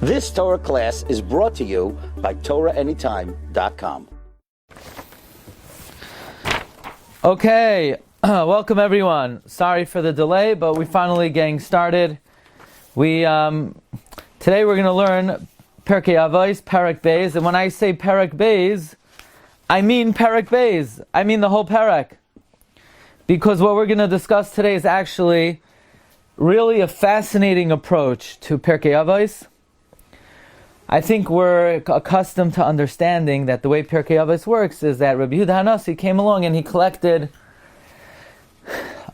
This Torah class is brought to you by TorahAnytime.com. Okay, welcome everyone. Sorry for the delay, but we're finally getting started. Today we're going to learn Pirkei Avos, Perek Beis, and when I say Perek Beis, I mean Perek Beis. I mean the whole Perek. Because what we're going to discuss today is actually really a fascinating approach to Pirkei Avos. I think we're accustomed to understanding that the way Pirkei Avos works is that Rabbi Yehuda Hanassi came along and he collected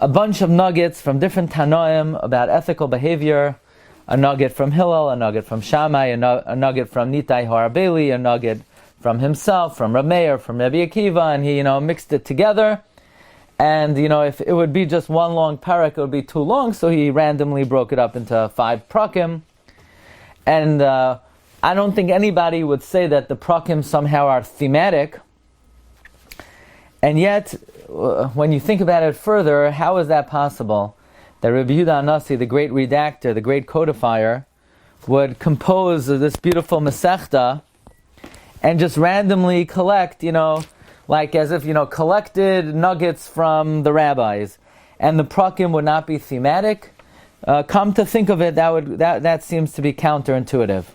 a bunch of nuggets from different Tanoim about ethical behavior, a nugget from Hillel, a nugget from Shammai, a nugget from Nitai Harabeli, a nugget from himself, from Rabbi Meir, from Rabbi Akiva, and he, mixed it together. And, if it would be just one long parak, it would be too long, so he randomly broke it up into 5 prakim. And I don't think anybody would say that the prakim somehow are thematic. And yet, when you think about it further, how is that possible? That Rabbi Yehuda Hanassi, the great redactor, the great codifier, would compose this beautiful Masechta and just randomly collect, like as if, collected nuggets from the rabbis, and the prakim would not be thematic. Come to think of it, that seems to be counterintuitive.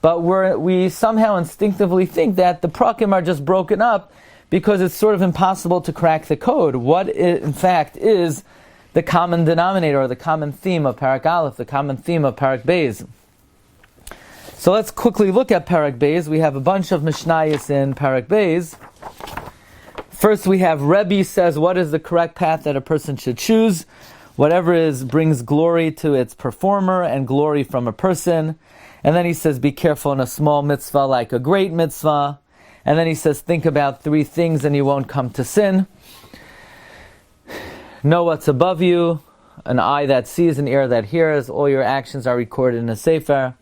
But we somehow instinctively think that the prakim are just broken up because it's sort of impossible to crack the code. What in fact is the common denominator, or the common theme of Perek Aleph, the common theme of Perek Beis? So let's quickly look at Perek Beis. We have a bunch of Mishnayos in Perek Beis. First we have Rabbi says what is the correct path that a person should choose. Whatever brings glory to its performer and glory from a person. And then he says be careful in a small mitzvah like a great mitzvah. And then he says think about 3 things and you won't come to sin. Know what's above you, an eye that sees, an ear that hears, all your actions are recorded in a sefer.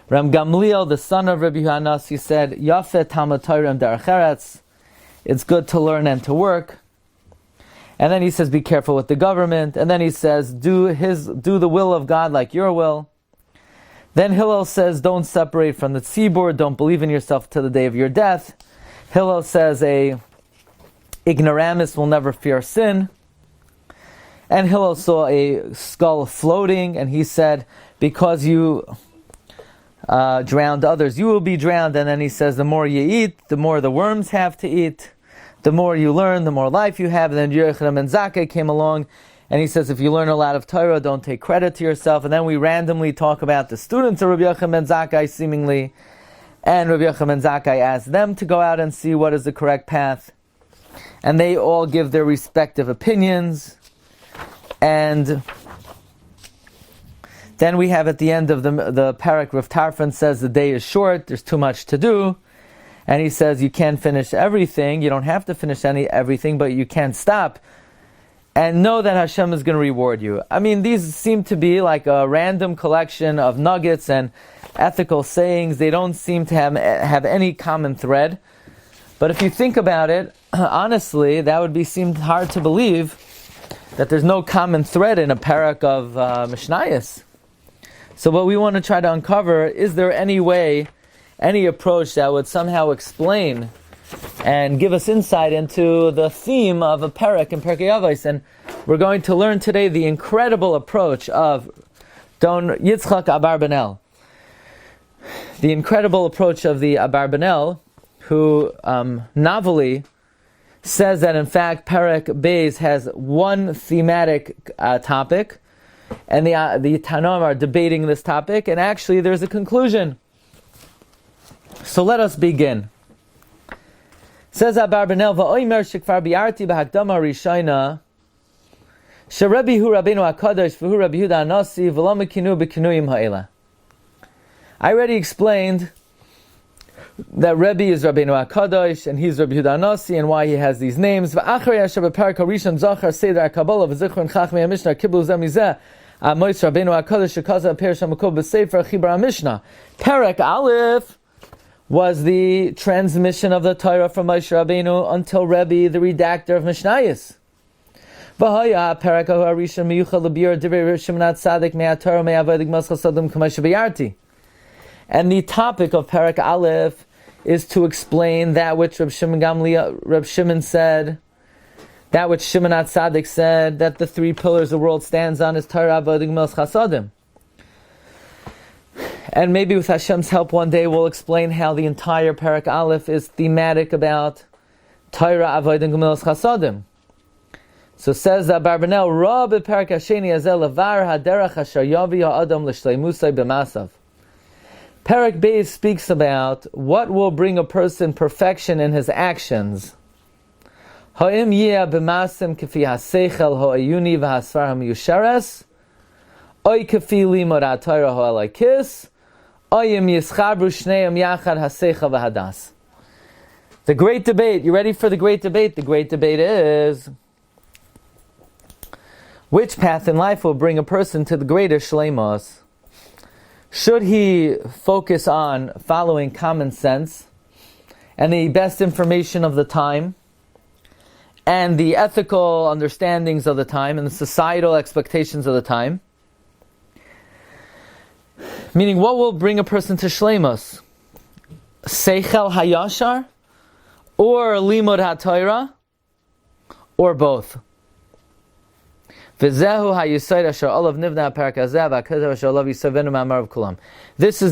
Ram Gamliel, the son of Rabbi Yehuda Hanassi, said, Yafet Talmud Torah derech eretz. It's good to learn and to work. And then he says, be careful with the government. And then he says, do the will of God like your will. Then Hillel says, don't separate from the tzibur, don't believe in yourself till the day of your death. Hillel says, a ignoramus will never fear sin. And Hillel saw a skull floating, and he said, because you drowned others, you will be drowned. And then he says, the more you eat, the more the worms have to eat. The more you learn, the more life you have. And then Yochanan ben Zakkai came along, and he says, if you learn a lot of Torah, don't take credit to yourself. And then we randomly talk about the students of Rabbi Yochanan ben Zakkai, seemingly. And Rabbi Yochanan ben Zakkai asked them to go out and see what is the correct path. And they all give their respective opinions. And then we have at the end of the Perek, Rav Tarfon says the day is short, there's too much to do. And he says you can't finish everything, you don't have to finish everything, but you can't stop. And know that Hashem is going to reward you. I mean, these seem to be like a random collection of nuggets and ethical sayings. They don't seem to have any common thread. But if you think about it, honestly, that would seem hard to believe that there's no common thread in a parak of Mishnayos. So what we want to try to uncover, is there any way, any approach that would somehow explain and give us insight into the theme of a Perek in Pirkei Avos. And we're going to learn today the incredible approach of Don Yitzchak Abarbanel. The incredible approach of the Abarbanel, who novelly says that in fact Perek Beis has one thematic topic, and the Tanoim are debating this topic, and actually there's a conclusion. So let us begin. Says Abarbanel, "Va'omer shekfar bi'arti b'hakdama rishayna, sheRabbi hu Rabbeinu HaKadosh v'hu Rabbi Yehuda Hanassi v'lo mekinu b'kinuyim ha'ela." I already explained that Rabbi is Rabbeinu HaKadosh and he's Rabbi Yehuda Hanassi, and why he has these names. V'acharei asher b'Perek HaRishon zachar seder HaKabbalah v'zichron chachmei HaMishnah kiblu zeh mizeh Amos Rabbeinu HaKadosh shekaza Perek HaMakol b'Sefer Chibur HaMishnah. Perek Aleph was the transmission of the Torah from Moshe Rabbeinu until Rabbi, the redactor of Mishnayos. V'haya Perek HaRishon miyuchad l'biur divrei Shimon Tzadik me'aTorah me'avodik maschas adam k'moshe b'yarti. And the topic of Perek Aleph is to explain that which Reb Shimon said, that which Shimon HaTzadik said, that the three pillars the world stands on is Torah, Avodah, Gemilas, Chasadim. And maybe with Hashem's help one day we'll explain how the entire Perek Aleph is thematic about Torah, Avodah, Gemilas, Chasadim. So says Abarbanel, Ra b'Perek Hasheni Azel Lavar Haderach Asher Yavi Ha'adam L'Shleimusai B'Masav. Perek Beis speaks about what will bring a person perfection in his actions. Ha'im yeh b'masim k'fi ha'seichel ha'ayuni v'ha'svar ha'miyusheres, oy k'fi limod ha'torah ha'alaykis, oyim yischabru shneim yachad ha'seichel v'hadas. The great debate. You ready for the great debate? The great debate is, which path in life will bring a person to the greatest shleimus? Should he focus on following common sense and the best information of the time and the ethical understandings of the time and the societal expectations of the time? Meaning, what will bring a person to shleimus? Seichel hayashar, or limud haTorah, or both? This is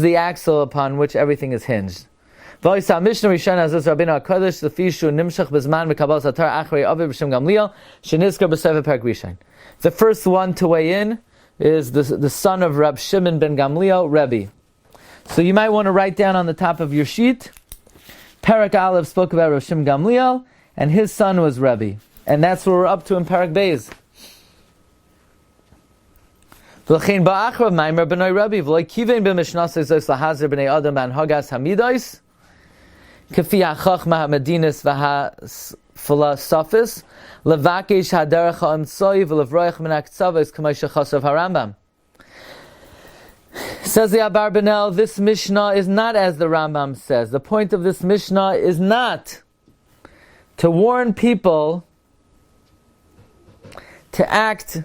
the axle upon which everything is hinged. The first one to weigh in is the son of Rab Shimon ben Gamliel, Rabbi. So you might want to write down on the top of your sheet, Perek Aleph spoke about Rab Shimon Gamliel, and his son was Rabbi. And that's what we're up to in Perek Beis. V'lechein ba'achrav maimer b'noi Rabbi v'loi kivein b'mishnasei zois lahazer b'nei adam ban hagas hamidois k'fi ha'chachma ha'medinis v'ha'filosofis levakesh ha'derech ha'amtsoi v'levroich min ha'ktzavis k'may shechasav ha'Rambam. Says the Abarbanel, this Mishnah is not as the Rambam says. The point of this Mishnah is not to warn people to act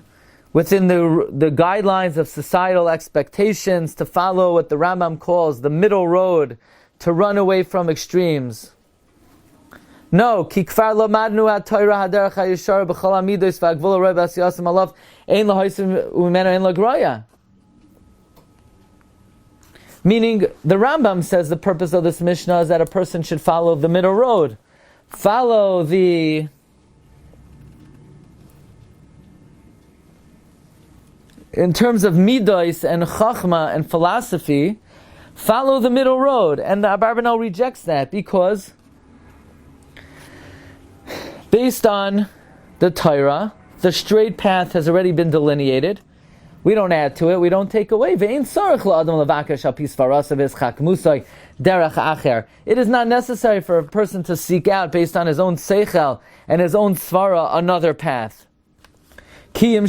within the guidelines of societal expectations, to follow what the Rambam calls the middle road, to run away from extremes. No, ki kfar lamadnu ha'Torah haderech ha'yishar b'chol hamidos v'hagvul ha'roi v'asiyasim alav ein lahoisim u'mimenu ein lagroya. Meaning, the Rambam says the purpose of this Mishnah is that a person should follow the middle road. Follow in terms of midos and chachma and philosophy, follow the middle road. And the Abarbanel rejects that because, based on the Torah, the straight path has already been delineated. We don't add to it, we don't take away. It is not necessary for a person to seek out, based on his own seichel and his own svara, another path. In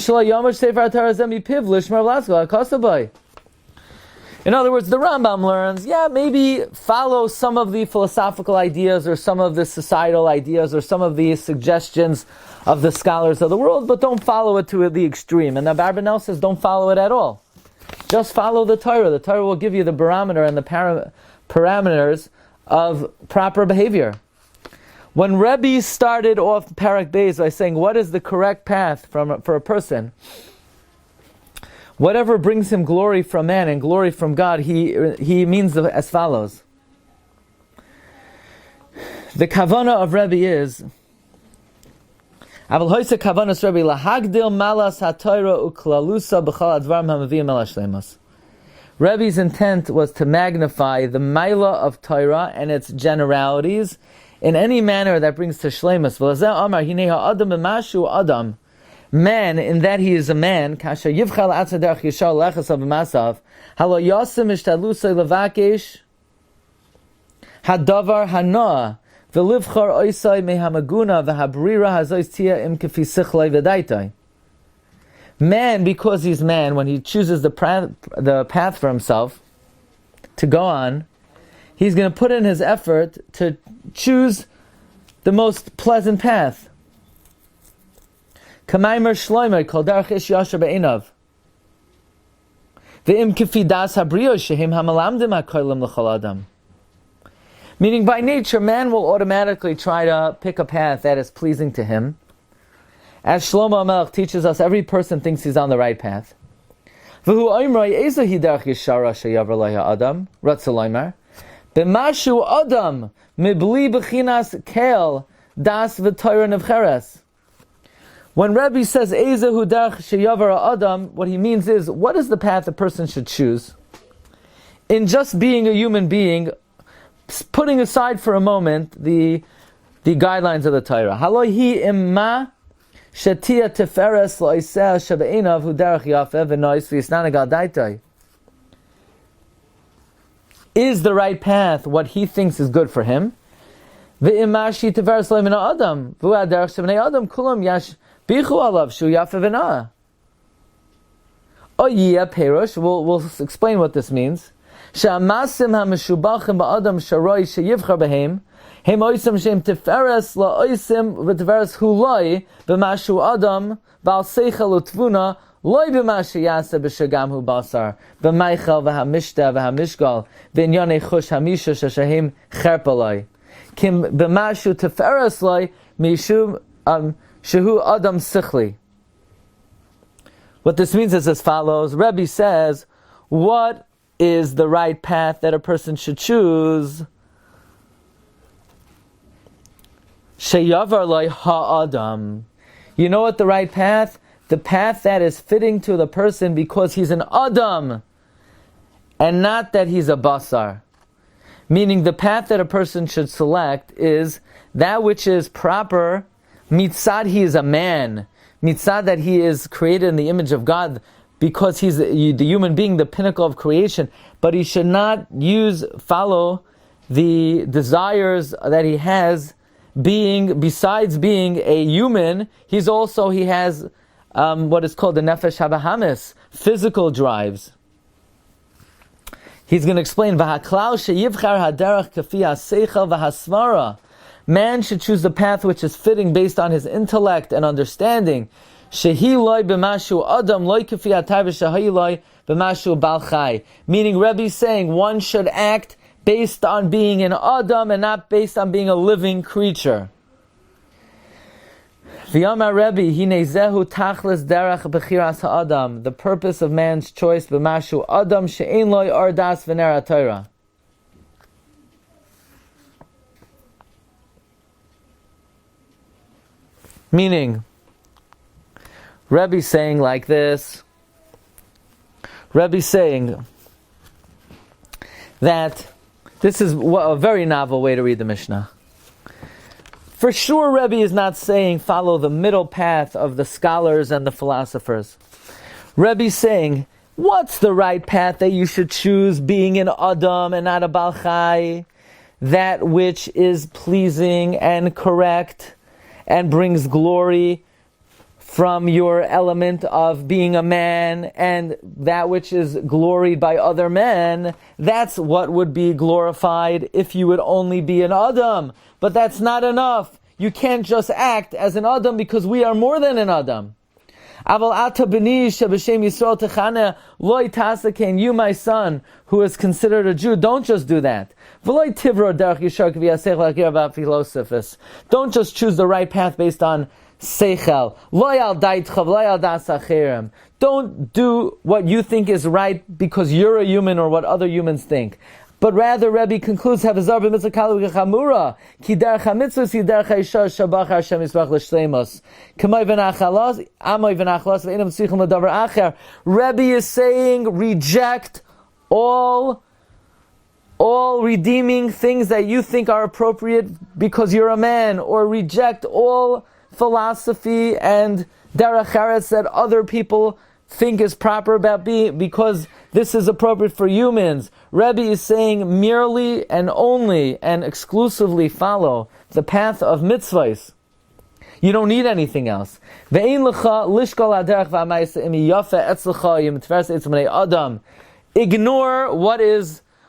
other words, the Rambam learns, maybe follow some of the philosophical ideas or some of the societal ideas or some of the suggestions of the scholars of the world, but don't follow it to the extreme. And the Abarbanel says don't follow it at all. Just follow the Torah. The Torah will give you the barometer and the parameters of proper behavior. When Rabbi started off Perek Beis by saying, what is the correct path for a person? Whatever brings him glory from man and glory from God, he means as follows. The kavanah of Rabbi is, Rabbi's intent was to magnify the maila of Torah and its generalities in any manner that brings to shleimus. Man, in that he is a man, hadavar hanoah v'livchar oisai mehamaguna v'habrira hazois tia im kefi sichlai v'daitai. Man, because he's man, when he chooses the path for himself to go on, he's going to put in his effort to choose the most pleasant path. Kamaimer shloimer kol derech ish yasher be'einav. Ve'im kifi das habriyo shehim hamalamdim hakolim l'chol adam. Meaning, by nature, man will automatically try to pick a path that is pleasing to him. As Shlomo HaMelech teaches us, every person thinks he's on the right path. V'hu oimroi eza hiderech yeshara sheyavar lo ha'adam, ratzah loimer, b'mashu adam mibli b'chinas kel das v'toira nevcheres. When Rabbi says eza hiderech sheyavar ha'adam, what he means is, what is the path a person should choose? In just being a human being, putting aside for a moment the guidelines of the Torah. Halohi imma shetia teferes loiseh shebeinav hu derech yafeh v'nois v'yisnanagal daitai. Is the right path what he thinks is good for him? V'imma shi teferes loy min ha'adam v'hu ha'derech shebnei adam kulam yash bichu alav shu yafeh v'na'ah. Oyiyah perush, we'll explain what this means. Sha'amasim ha'meshubachim ba'adam sharoi sheyivchar b'hem hem oisam shem teferes la'oisim v'teferes huloi b'mashu adam ba'al seichel u'tvuna loi b'mashu yasa b'shagam hu basar b'maichel v'hamishta v'hamishgal v'inyanei chush hamisha shashahem cherpaloi kim b'mashu teferes loi mishum shehu adam sichli. What this means is as follows. Rabbi says, what is the right path that a person should choose? Sheyavar loy ha'adam. You know what the right path? The path that is fitting to the person because he's an adam, and not that he's a basar. Meaning the path that a person should select is that which is proper, mitzad he is a man, mitzad that he is created in the image of God, because he's the human being, the pinnacle of creation, but he should not follow the desires that he has, besides being a human, he has what is called the nefesh habahamis, physical drives. He's going to explain, V'haklal sheyivchar haderech kafi haseichel v'hasmara. Man should choose the path which is fitting based on his intellect and understanding. Shehi loy b'mashu adam loy kafi hatay v'shehi loy b'mashu bal chai. Meaning, Rebbe is saying one should act based on being an adam and not based on being a living creature. V'yamar Rebbe hine zehu tachlis derech b'chiras ha'adam. The purpose of man's choice b'mashu adam she'ein loy ardas v'ner ha'Torah. Meaning, Rebbe's saying like this. Rebbe's saying that this is a very novel way to read the Mishnah. For sure, Rebbe is not saying follow the middle path of the scholars and the philosophers. Rebbe's saying, what's the right path that you should choose, being an Adam and not a Bal Chai? That which is pleasing and correct and brings glory from your element of being a man, and that which is gloried by other men, that's what would be glorified if you would only be an Adam. But that's not enough. You can't just act as an Adam because we are more than an Adam. Aval ata b'ni sheb'shem Yisrael techane loy tasakein. You, my son, who is considered a Jew, don't just do that. V'loy tivro derech yishar k'v'yasech l'akir v'afilosophis. Don't just choose the right path based on seichel. Loy al daitcha v'loy al das acherim. Don't do what you think is right because you're a human or what other humans think. But rather, Rebbe concludes, "Havazar b'mitzvah kalu v'chamura, ki derech hamitzvos hi derech ha'isha shabach Hashem yisbach l'shleimus. K'may v'nachalos, amoy v'nachalos v'einam tzrichim l'davar acher." Rebbe is saying, reject all redeeming things that you think are appropriate because you're a man, or reject all philosophy and derech eretz that other people think is proper about being, because this is appropriate for humans. Rebbe is saying merely and only and exclusively follow the path of mitzvahs. You don't need anything else. Ignore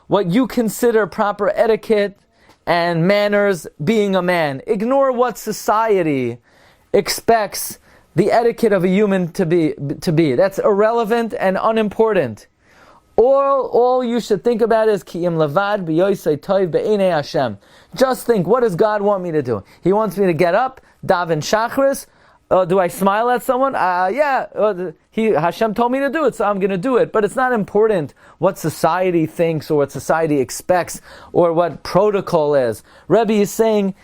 what you consider proper etiquette and manners being a man. Ignore what society expects the etiquette of a human to be. That's irrelevant and unimportant. All you should think about is Ki im levad b'yosei toiv be'enei Hashem. Just think, what does God want me to do? He wants me to get up, daven shachris. Do I smile at someone? Yeah. Hashem told me to do it, so I'm going to do it. But it's not important what society thinks or what society expects or what protocol is. Rabbi is saying,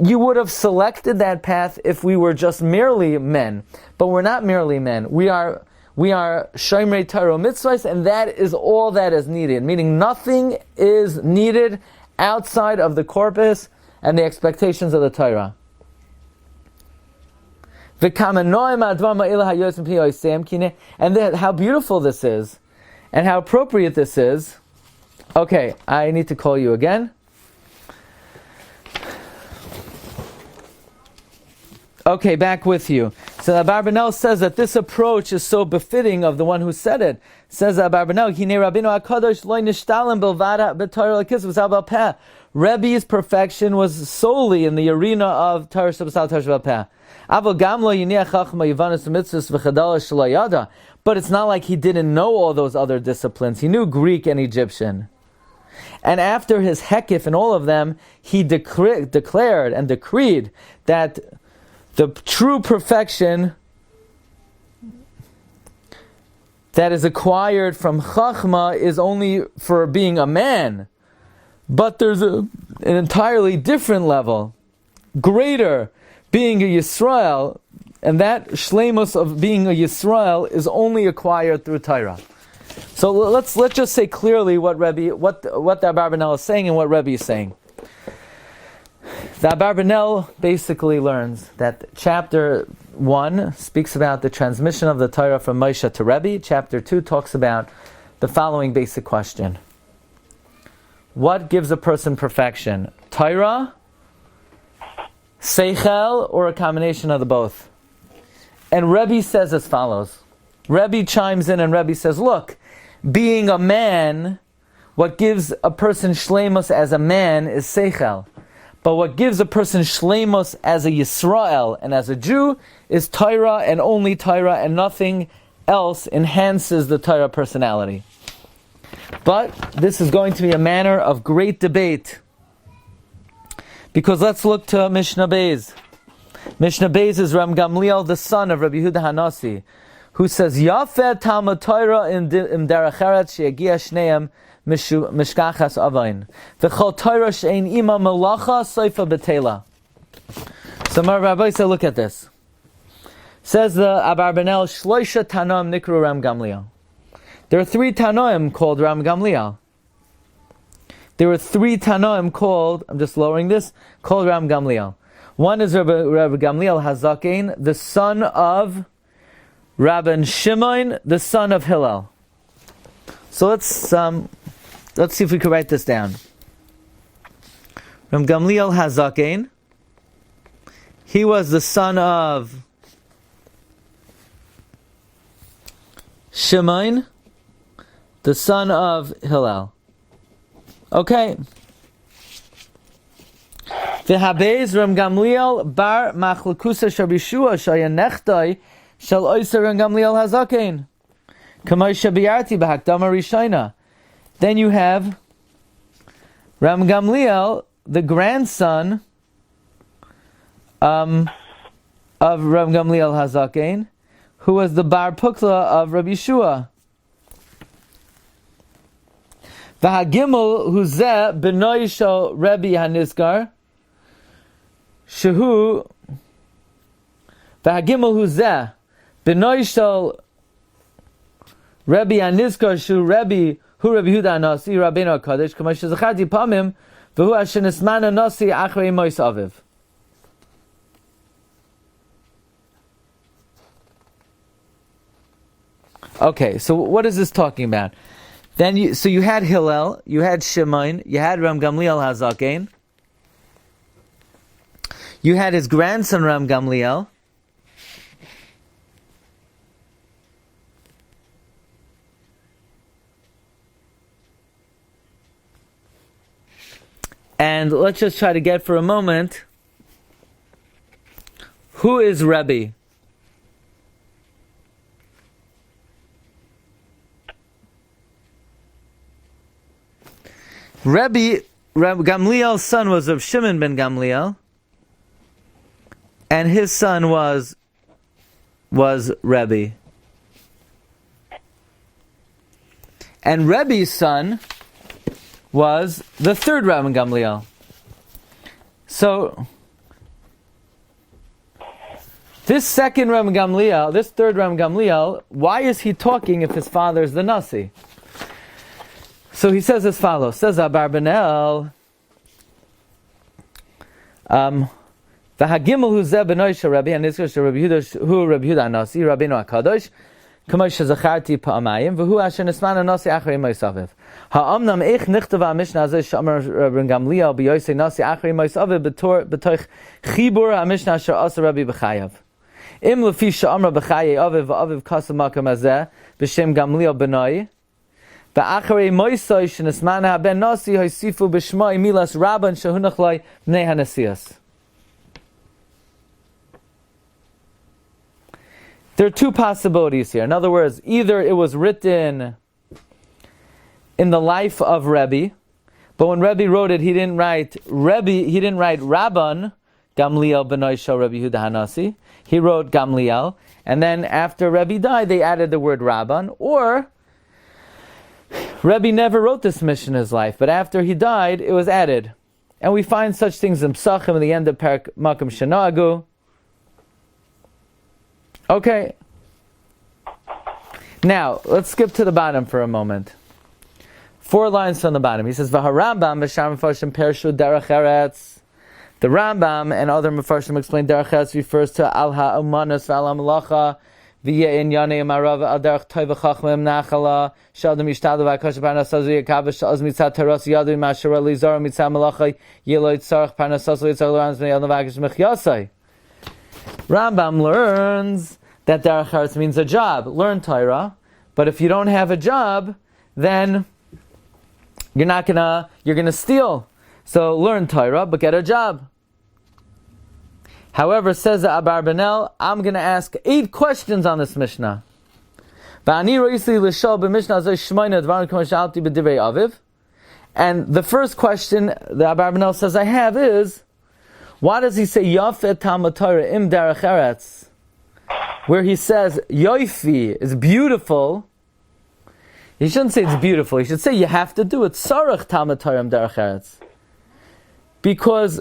you would have selected that path if we were just merely men. But we're not merely men. We are Shomrei Torah mitzvahs, and that is all that is needed. Meaning nothing is needed outside of the corpus and the expectations of the Torah. And then how beautiful this is, and how appropriate this is. Okay, I need to call you again. Okay, back with you. So Abarbanel says that this approach is so befitting of the one who said it. Says Abarbanel, Rebbe's perfection was solely in the arena of Torah Shabbos Torah Peh. But it's not like he didn't know all those other disciplines. He knew Greek and Egyptian. And after his hekif and all of them, he declared and decreed that the true perfection that is acquired from Chachma is only for being a man. But there's an entirely different level, greater, being a Yisrael, and that shleimus of being a Yisrael is only acquired through Torah. So let's just say clearly what the Abarbanel is saying and what Rabbi is saying. The Abarbanel basically learns that chapter 1 speaks about the transmission of the Torah from Moshe to Rabbi. Chapter 2 talks about the following basic question. What gives a person perfection? Torah, Seichel, or a combination of the both? And Rabbi says as follows. Rabbi chimes in and Rabbi says, look, being a man, what gives a person shleimus as a man is Seichel. But what gives a person shleimus as a Yisrael and as a Jew is Torah and only Torah, and nothing else enhances the Torah personality. But this is going to be a matter of great debate. Because let's look to Mishnah Beis. Mishnah Beis is Ram Gamliel, the son of Rabbi Yehuda Hanasi, who says, Yafeh Talmud Torah in derech eretz sheyagia shneim mishkachas avain. V'chol Torah she'ein ima melacha soifa betela. So my Rabbi said, look at this. Says the Abarbanel, Shloisha Tanoim Nikru Ram Gamliel. There are 3 Tanoim called Ram Gamliel. There were 3 Tanoim called, I'm just lowering this, called Ram Gamliel. One is Rabbi Gamliel Hazaken, the son of Rabban Shimon, the son of Hillel. So let's see if we can write this down. Ram Gamliel Hazaken, he was the son of Shimon, the son of Hillel. Okay. V'habez Ram Gamliel bar machlekusa shabishua shaya nechtai shel oiser Ram Gamliel hazaken. Kamay shabiyarti b'hakdama rishayna. Then you have Ram Gamliel, the grandson of Ram Gamliel hazaken, who was the bar pukla of Rabbi Yeshua. V'hagimel huzeh b'noi shel Rabbi Hanizkar shehu v'hagimel huzeh b'noi shel Rabbi Hanizkar shehu Rabbi Yehuda Hanasi Rabbeinu HaKadosh k'ma shezacharti pamim v'hu asher nisman Hanasi achrei Mos Aviv. Okay, so what is this talking about? Then you had Hillel, you had Shimon, you had Ram Gamliel Hazaken, you had his grandson Ram Gamliel, and let's just try to get for a moment, who is Rabbi? Gamliel's son was of Shimon ben Gamliel, and his son was Rabbi. And Rebbe's son was the third Rabbi Gamliel. So this third Rabbi Gamliel, why is he talking if his father is the Nasi? So he says as follows. Says Abarbanel, the Hagimel hu zeh benoisha Rabbi and Nizkar Rabbi Yehuda hu Rabbi Yehuda Nasi Rabbeinu Hakadosh k'moshe zacharti pa'amayim v'hu asher nismanu Nasi achrei moisaviv ha'amnam eich nichtava Mishnah azeh she'amar Rabbi Gamliel b'yosei Nasi achrei moisaviv b'toich chibur ha'Mishnah asher asa Rabbi b'chayav im lefi she'amar b'chayei aviv v'aviv kasam makam azeh b'shem Gamliel b'noi Ba'acharei moisoi shenismana ben Nasi hoisifu b'shmai milas rabban shehunach lai b'nei hanasias. There are two possibilities here. In other words, either it was written in the life of Rebbe, but when Rebbe wrote it, he didn't write Rabban Gamliel b'noi shel Rabbi Yehuda Hanasi. He wrote Gamliel, and then after Rebbe died, they added the word Rabban, or Rebbe never wrote this mission in his life, but after he died, it was added. And we find such things in Psachim at the end of Perek Makom Shenagu. Okay. Now, let's skip to the bottom for a moment. 4 lines from the bottom. He says, V'harambam v'shar mefarshim pershu derech eretz. The Rambam and other mefarshim explain derech eretz refers to al ha'umanos v'al ha'melacha v'yeh in yanei marav al derech toiv v'chachmim nachala sh'adam yishtadu v'akash parnasazu yakav sh'az mitzat teras yadu ma'asher lizar mitzat melacha yelo yitzarech parnasazu yitzar l'ranz v'nei yadu v'akash mechyasai. Rambam learns that derech eretz means a job. Learn Torah, but if you don't have a job, then you're gonna steal. So learn Torah, but get a job. However, says the Abarbanel, I'm going to ask 8 questions on this Mishnah. And the first question the Abarbanel says I have is, why does he say Yafet Talmud Torah im derech eretz, where he says Yoifi is beautiful? He shouldn't say it's beautiful. He should say you have to do it. Sarach Talmud Torah im derech eretz. Because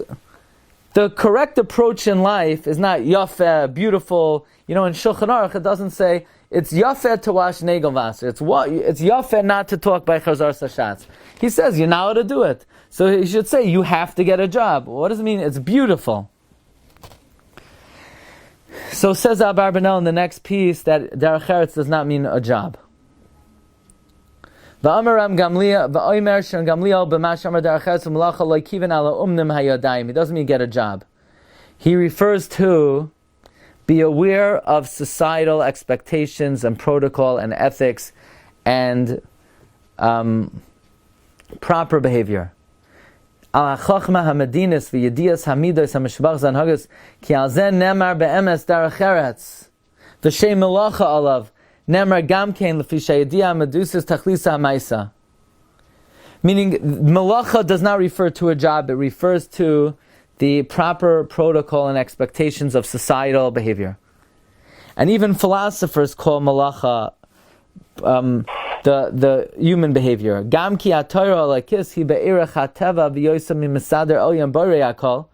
the correct approach in life is not yafeh, beautiful. In Shulchan Aruch it doesn't say it's yafeh to wash negel vaser. It's yafeh not to talk by chazar sashatz. He says you know how to do it. So he should say you have to get a job. What does it mean? It's beautiful. So says Abarbanel in the next piece that derech eretz does not mean a job. He doesn't mean get a job. He refers to be aware of societal expectations and protocol and ethics and proper behavior. Meaning, melacha does not refer to a job, it refers to the proper protocol and expectations of societal behavior. And even philosophers call melacha the human behavior. Gam ki ha-Torah alakis hi be'erech ha-teva v'yosa mi-mesader olyam borei hakol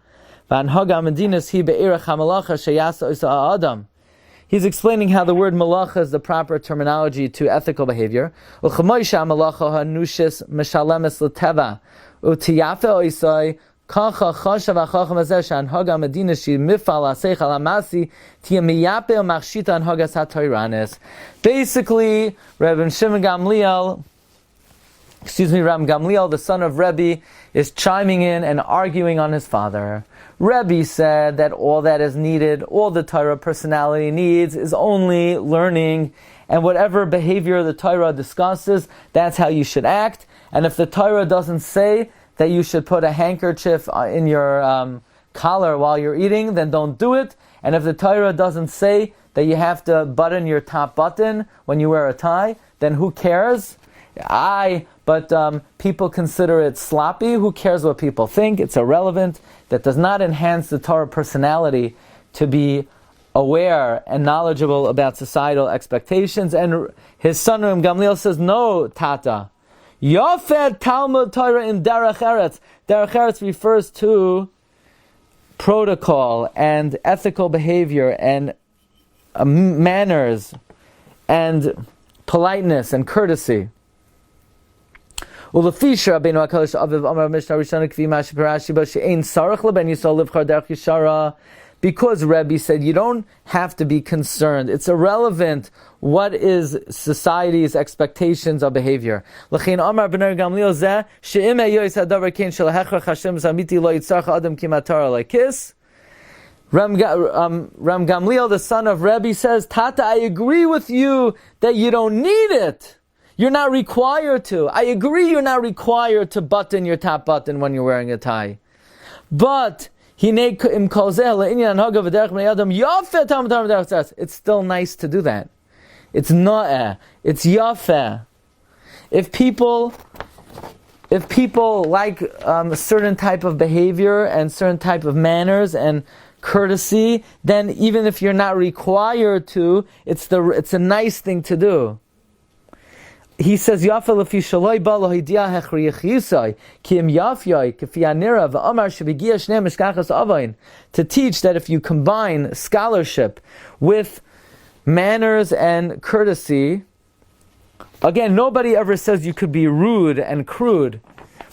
v'anhaga medinas hi be'erech ha-melacha sheyasa osa ha'adam. He's explaining how the word malacha is the proper terminology to ethical behavior. U'chamoisha malacha hanushis meshalemes l'teva u'tiyafe oisai kacha chashav ha'chacham hazeh she'anhaga medina shi mifal ha'seichel ha'masi tia miyape u'machshita anhagas ha'toiranes. Basically, Rabbi Gamliel, the son of Rebbe, is chiming in and arguing on his father. Rebbe said that all that is needed, all the Torah personality needs, is only learning, and whatever behavior the Torah discusses, that's how you should act. And if the Torah doesn't say that you should put a handkerchief in your collar while you're eating, then don't do it. And if the Torah doesn't say that you have to button your top button when you wear a tie, then who cares? I but people consider it sloppy. Who cares what people think? It's irrelevant. That does not enhance the Torah personality to be aware and knowledgeable about societal expectations. And his son Reb Gamliel says, no, Tata. Yafet Talmud Torah in Derech Eretz. Derech Eretz refers to protocol and ethical behavior and manners and politeness and courtesy. Because Rabbi said you don't have to be concerned. It's irrelevant what is society's expectations of behavior. Ram Gamliel, the son of Rabbi, says, Tata, I agree with you that you don't need it. You're not required to. I agree you're not required to button your top button when you're wearing a tie. But it's still nice to do that. It's na'eh. It's yafeh. If people like a certain type of behavior and certain type of manners and courtesy, then even if you're not required to, it's a nice thing to do. He says, to teach that if you combine scholarship with manners and courtesy, again, nobody ever says you could be rude and crude,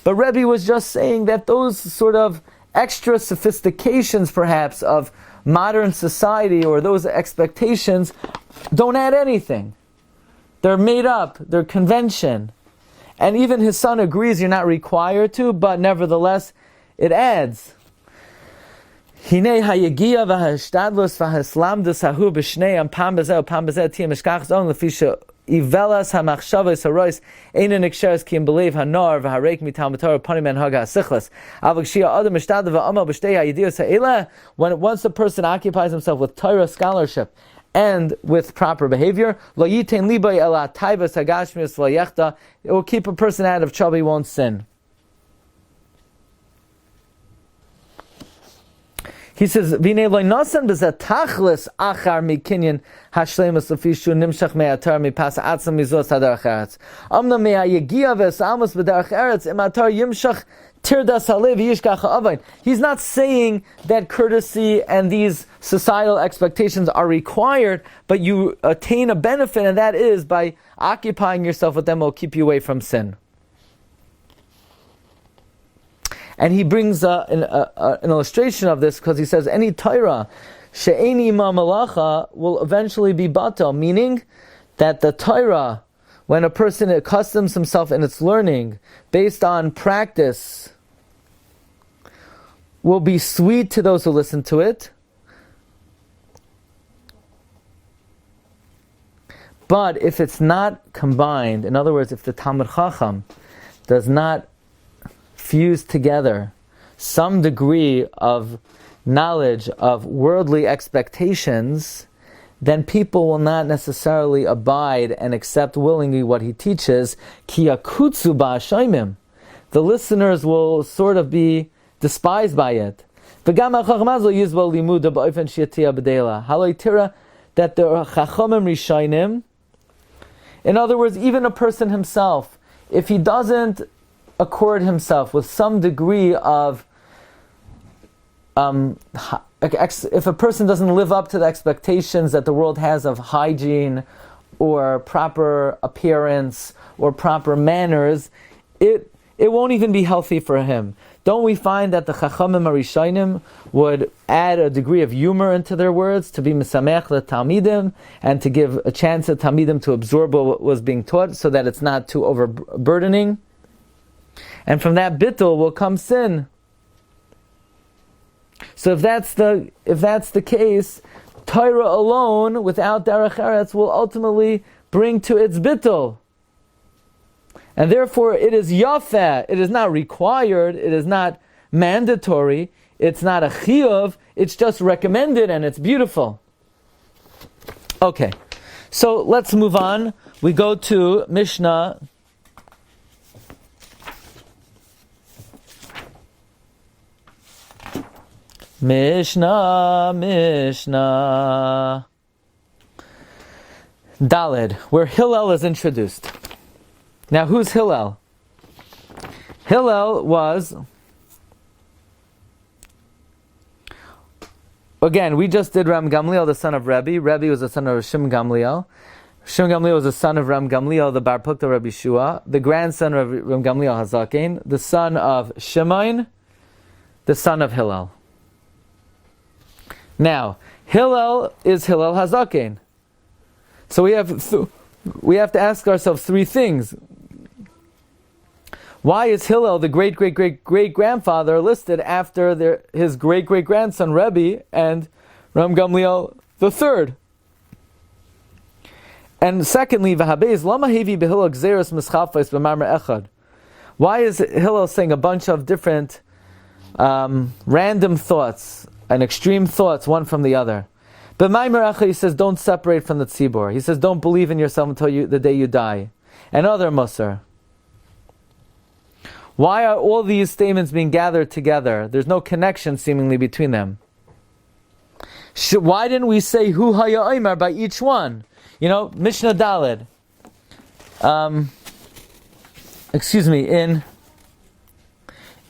but Rebbe was just saying that those sort of extra sophistications, perhaps, of modern society or those expectations don't add anything. They're made up, they're convention. And even his son agrees you're not required to, but nevertheless, it adds. Hinei hayagia v'hashtadlus v'haslamdus hahu b'shnei pam bezeh pam bezeh tiyem mishkach zon lefisha ivelas hamachshavos harois eina niksheres ki im believe hanor v'harek mitam Torah panim en haga sichlas avakshia adam mishtadl v'amal b'shtei hayidiyos ha'ela. When once a person occupies himself with Torah scholarship and with proper behavior, lo yitein libay ela taivas hagashmius v'yechta, it will keep a person out of trouble, he won't sin. He says, "V'nei lo nasan b'zeh tachlis achar mikinyan hashleimus lefishu nimshach me'atar mipas atzam mizos hadarach eretz. Amna me'ayegia v'esamus b'darach eretz imatar yimshach tirdas halev yishkach ha'avain." He's not saying that courtesy and these societal expectations are required, but you attain a benefit, and that is by occupying yourself with them will keep you away from sin. And he brings an illustration of this because he says any Torah she'eni ma malacha will eventually be batal, meaning that the Torah, when a person accustoms himself in its learning based on practice, will be sweet to those who listen to it, but if it's not combined, in other words, if the Talmid Chacham does not fuse together some degree of knowledge of worldly expectations, then people will not necessarily abide and accept willingly what he teaches. Ki yakutzu ba'ashaymim. The listeners will sort of be despised by it. That the chachamim rishaynim, in other words, even a person himself, if he doesn't accord himself with some degree of if a person doesn't live up to the expectations that the world has of hygiene or proper appearance or proper manners, it won't even be healthy for him. Don't we find that the Chachamim Arishainim would add a degree of humor into their words to be Mesamech LeTalmidim and to give a chance to Talmidim to absorb what was being taught so that it's not too overburdening? And from that bittul will come sin. So if that's the case, Torah alone, without Derech Eretz, will ultimately bring to its bittul. And therefore it is yafeh, it is not required, it is not mandatory, it's not a chiyuv, it's just recommended and it's beautiful. Okay, so let's move on. We go to Mishnah Mishnah. Daled, where Hillel is introduced. Now, who's Hillel? Hillel was, again, we just did Ram Gamliel, the son of Rabbi. Rabbi was the son of Shim Gamliel. Shim Gamliel was the son of Ram Gamliel, the Bar Plukta Rabbi Shua, the grandson of Ram Gamliel Hazaken, the son of Shimon, the son of Hillel. Now, Hillel is Hillel Hazaken. So we have to ask ourselves three things. Why is Hillel, the great-great-great-great-grandfather, listed after his great-great-grandson, Rabbi, and Ram Gamliel the third? And secondly, why is Hillel saying a bunch of different random thoughts and extreme thoughts, one from the other? But he says, don't separate from the tzibor. He says, don't believe in yourself until the day you die. And other musar. Why are all these statements being gathered together? There's no connection seemingly between them. Why didn't we say Hu Haya Omer by each one? Mishnah Daled.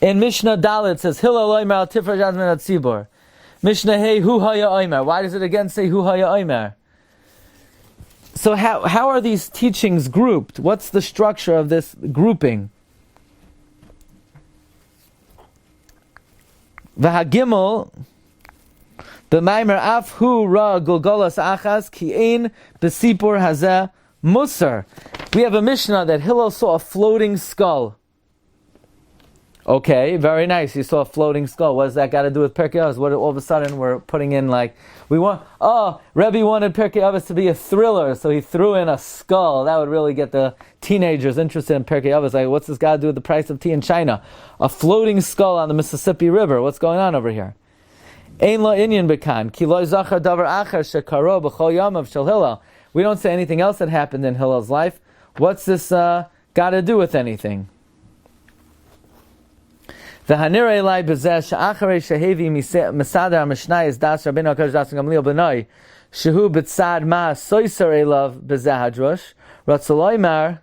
In Mishnah Daled it says Hillel Omer al Tifra Jazmin at Tzibor. Mishnah Hey Hu Haya Omer. Why does it again say Hu Haya Omer? So how are these teachings grouped? What's the structure of this grouping? V'hagimel b'maimer af hu ra golgolas achas ki ein b'sipur hazeh musar. We have a Mishnah that Hillel saw a floating skull. Okay, very nice. You saw a floating skull. What does that got to do with Pirkei Avos? What all of a sudden we're putting in Rabbi wanted Pirkei Avos to be a thriller, so he threw in a skull. That would really get the teenagers interested in Pirkei Avos. Like, what's this got to do with the price of tea in China? A floating skull on the Mississippi River. What's going on over here? Ein la inyan bekan ki lo zachar davar acher shekaro b'chol yamav shel Hillel. We don't say anything else that happened in Hillel's life. What's this got to do with anything? The Hanirei Lai Bezeh Sha'acharei Shehevi Mesadar Mishnah is Das Rabbeinu Uncovers Das Gamliel Benoi Shehu B'tzad Ma Soiser Elav Bezeh Hadrosh Ratzaloymar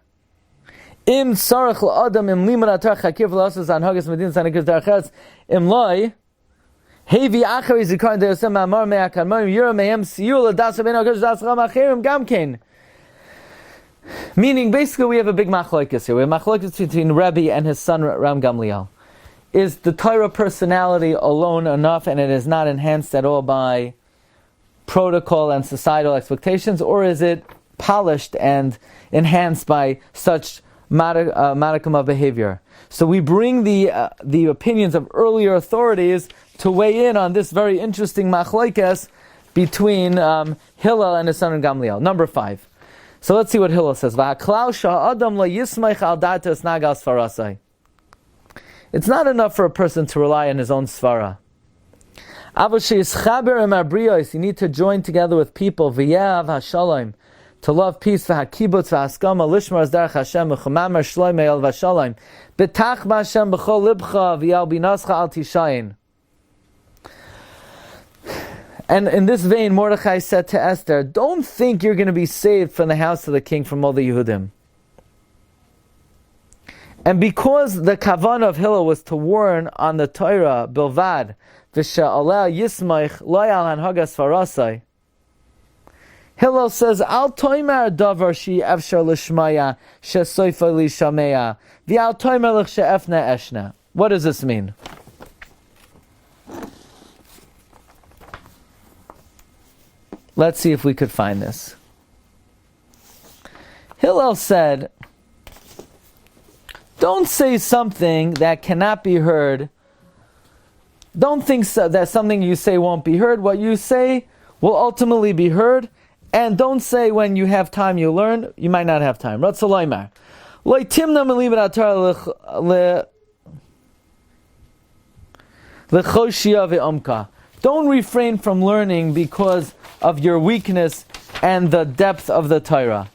Im Tzarech L'Adam Im Limud Atar Chakir V'Losas Anhagas Medina Sanikos Darchetz Im Loi Hevi Acharei Zikaron Deosem Ma'amar Me'akad Moim Yura Me'em Siyul Das Rabbeinu Uncovers Das Gamliel Gamkein. Meaning, basically, we have a big machlokes here. We have machlokes between Rabbi and his son Ram Gamliel. Is the Torah personality alone enough, and it is not enhanced at all by protocol and societal expectations, or is it polished and enhanced by such modicum of behavior? So we bring the opinions of earlier authorities to weigh in on this very interesting machlokes between Hillel and his son Gamliel. Number 5. So let's see what Hillel says. It's not enough for a person to rely on his own svara. You need to join together with people, to love peace, and in this vein, Mordechai said to Esther, don't think you're going to be saved from the house of the king from all the Yehudim. And because the kavanah of Hillel was to warn on the Torah, bilvad, v'sha'aleh yismaich loyal hanhagas farasai, Hillel says, Al toimer davar shi efshar lishmaya shesoifa lishameya v'al toimer lich she'efna eshna. What does this mean? Let's see if we could find this. Hillel said, don't say something that cannot be heard. Don't think that something you say won't be heard. What you say will ultimately be heard. And don't say when you have time you learn. You might not have time. Ratzalaymar. Don't refrain from learning because of your weakness and the depth of the Torah.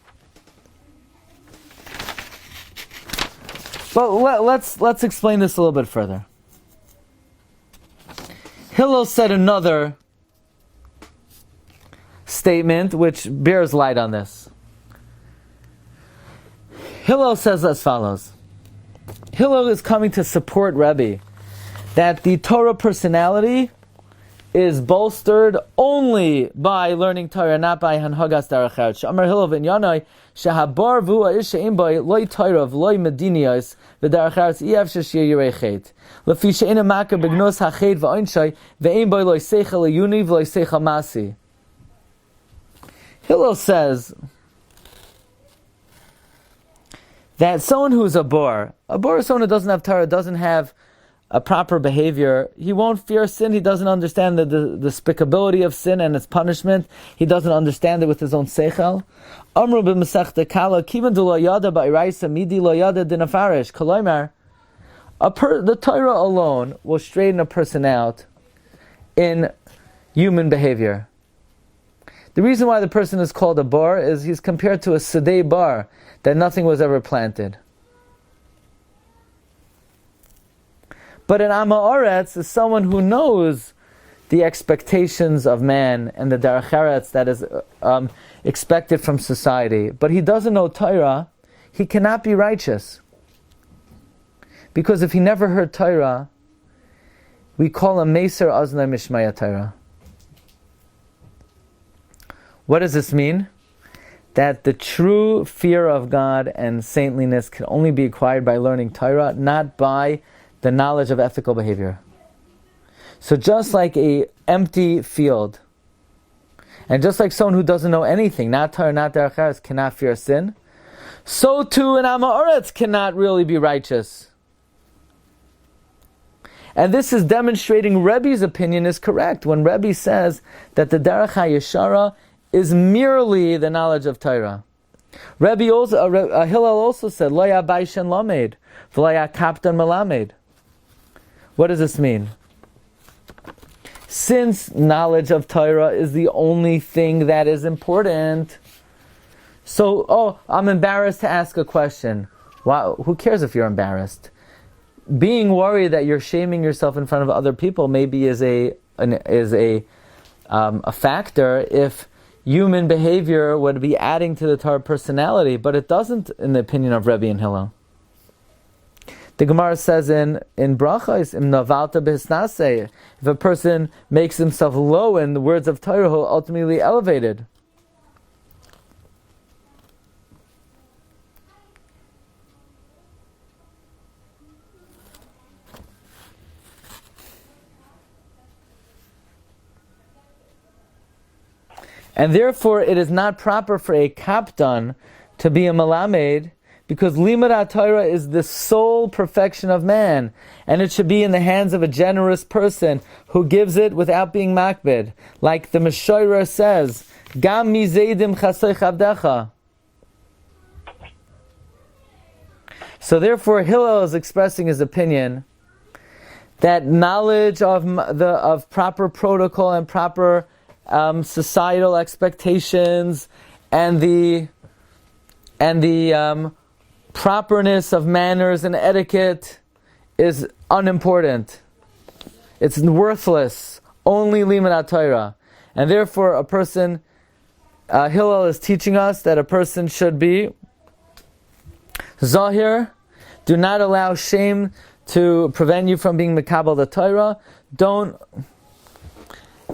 But let's explain this a little bit further. Hillel said another statement which bears light on this. Hillel says as follows. Hillel is coming to support Rabbi that the Torah personality is bolstered only by learning Torah, not by Hanhagas Derech Eretz. Amar Hillel v'inyanai shehabar v'ua ish she'im boi loy Torah v'loy mediniyos v'derech Eretz iyav sheshir yirei chet. Lefi she'ena makar b'gnos ha'chet v'oinshai v'ein boi loy seichel ayuni v'loy seichel masi. Hillel says that someone who's a bor is someone who doesn't have Torah, doesn't have a proper behavior. He won't fear sin. He doesn't understand the despicability of sin and its punishment. He doesn't understand it with his own seichel. Amru b'mesechta kala kivan du lo yada ba'iraisa midi lo yada dinafarish. Koloimar, the Torah alone will straighten a person out in human behavior. The reason why the person is called a bar is he's compared to a sedei bar, that nothing was ever planted. But an Amma Oretz is someone who knows the expectations of man and the Derech Eretz that is expected from society. But he doesn't know Torah, he cannot be righteous. Because if he never heard Torah, we call him Meser Aznai Mishmaya Torah. What does this mean? That the true fear of God and saintliness can only be acquired by learning Torah, not by the knowledge of ethical behavior. So just like a empty field, and just like someone who doesn't know anything, not Torah, not Derech Eretz, cannot fear sin, so too an Amma Oretz cannot really be righteous. And this is demonstrating Rebbe's opinion is correct, when Rebbe says that the Derech HaYeshara is merely the knowledge of Torah. Hillel also said, Lo ya baishen lamed, v'lo ya kaptan melamed. What does this mean? Since knowledge of Torah is the only thing that is important, so, I'm embarrassed to ask a question. Wow, who cares if you're embarrassed? Being worried that you're shaming yourself in front of other people maybe is a factor if human behavior would be adding to the Torah personality, but it doesn't, in the opinion of Rabbi and Hillel. The Gemara says in Brachos, im navalta b'hisnaseh, if a person makes himself low in the words of Torah, he'll ultimately be elevated. And therefore, it is not proper for a kaptan to be a malamed, because limud Torah is the sole perfection of man, and it should be in the hands of a generous person who gives it without being makbid. Like the Meshorer says, Gam mizeidim chasei chavdecha. So therefore, Hillel is expressing his opinion that knowledge of proper protocol and proper societal expectations and the properness of manners and etiquette is unimportant. It's worthless. Only limud Torah. And therefore a person, Hillel is teaching us that a person should be Zahir. Do not allow shame to prevent you from being Mekabel the Torah.